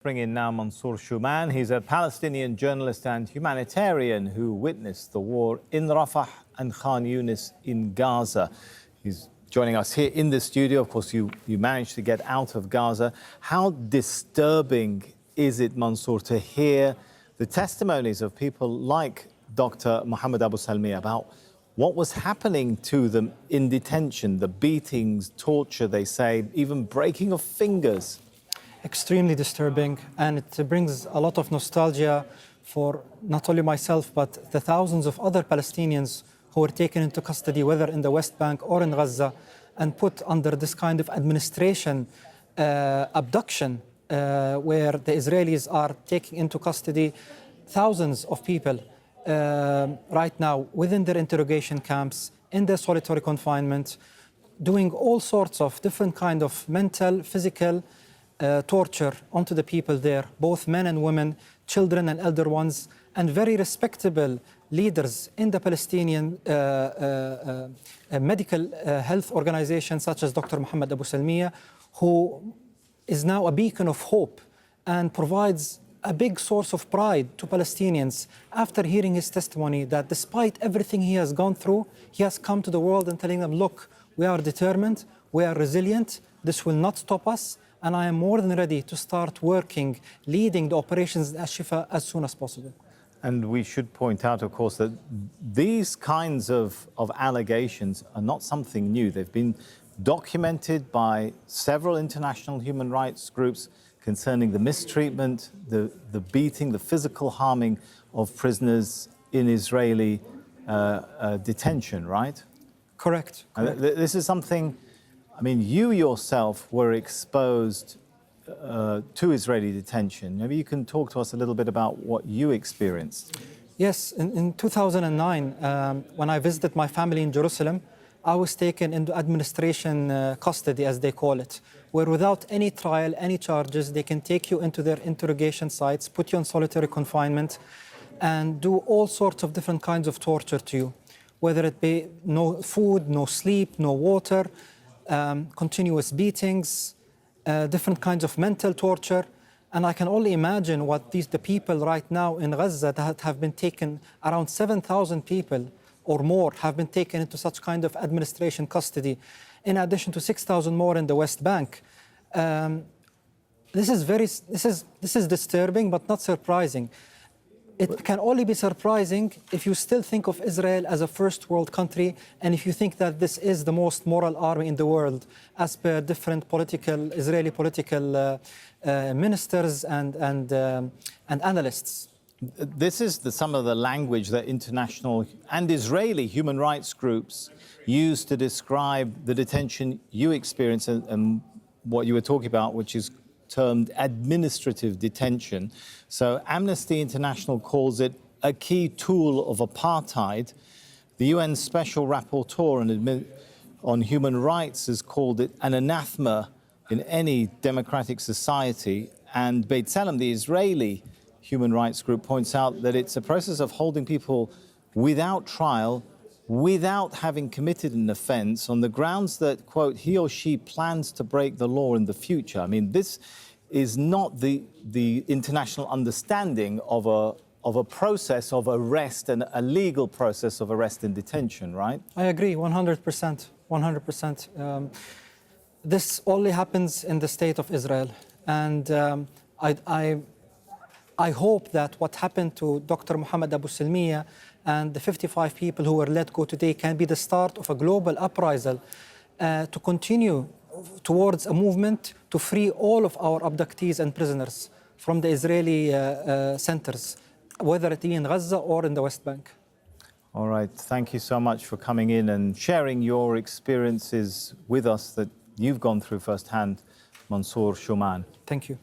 Bring in now Mansour Shuman. He's a Palestinian journalist and humanitarian who witnessed the war in Rafah and Khan Yunis in Gaza. He's joining us here in the studio. Of course, you managed to get out of Gaza. How disturbing is it, Mansour, to hear the testimonies of people like Dr. Mohammed Abu Salmiya about what was happening to them in detention, the beatings, torture, they say, even breaking of fingers? Extremely disturbing, and it brings a lot of nostalgia for not only myself but the thousands of other Palestinians who were taken into custody, whether in the West Bank or in Gaza, and put under this kind of administration abduction, where the Israelis are taking into custody thousands of people right now within their interrogation camps, in their solitary confinement, doing all sorts of different kind of mental, physical torture onto the people there, both men and women, children and elder ones, and very respectable leaders in the Palestinian medical health organization, such as Dr. Mohammed Abu Salmiya, who is now a beacon of hope and provides a big source of pride to Palestinians after hearing his testimony that despite everything he has gone through, he has come to the world and telling them, look, we are determined, we are resilient, this will not stop us, and I am more than ready to start working, leading the operations in Al-Shifa as soon as possible. And we should point out, of course, that these kinds of allegations are not something new. They've been documented by several international human rights groups concerning the mistreatment, the beating, the physical harming of prisoners in Israeli detention, right? Correct. This is something, I mean, you yourself were exposed to Israeli detention. Maybe you can talk to us a little bit about what you experienced. Yes, in 2009, when I visited my family in Jerusalem, I was taken into administration custody, as they call it, where without any trial, any charges, they can take you into their interrogation sites, put you in solitary confinement, and do all sorts of different kinds of torture to you, whether it be no food, no sleep, no water, continuous beatings, different kinds of mental torture. And I can only imagine what the people right now in Gaza that have been taken, around 7,000 people or more have been taken into such kind of administration custody, in addition to 6,000 more in the West Bank. This is disturbing, but not surprising. It can only be surprising if you still think of Israel as a first world country, and if you think that this is the most moral army in the world, as per different Israeli political ministers and analysts. This is some of the language that international and Israeli human rights groups use to describe the detention you experienced and what you were talking about, which is termed administrative detention. So Amnesty International calls it a key tool of apartheid. The UN Special Rapporteur on Human Rights has called it an anathema in any democratic society. And Beit Salem, the Israeli human rights group, points out that it's a process of holding people without trial, without having committed an offence, on the grounds that, quote, he or she plans to break the law in the future. I mean, this is not the international understanding of a process of arrest and a legal process of arrest and detention, right? I agree, 100%, 100%. This only happens in the state of Israel. And I hope that what happened to Dr. Mohammed Abu Salmiya and the 55 people who were let go today can be the start of a global uprisal to continue towards a movement to free all of our abductees and prisoners from the Israeli centers, whether it be in Gaza or in the West Bank. All right. Thank you so much for coming in and sharing your experiences with us that you've gone through firsthand, Mansour Shuman. Thank you.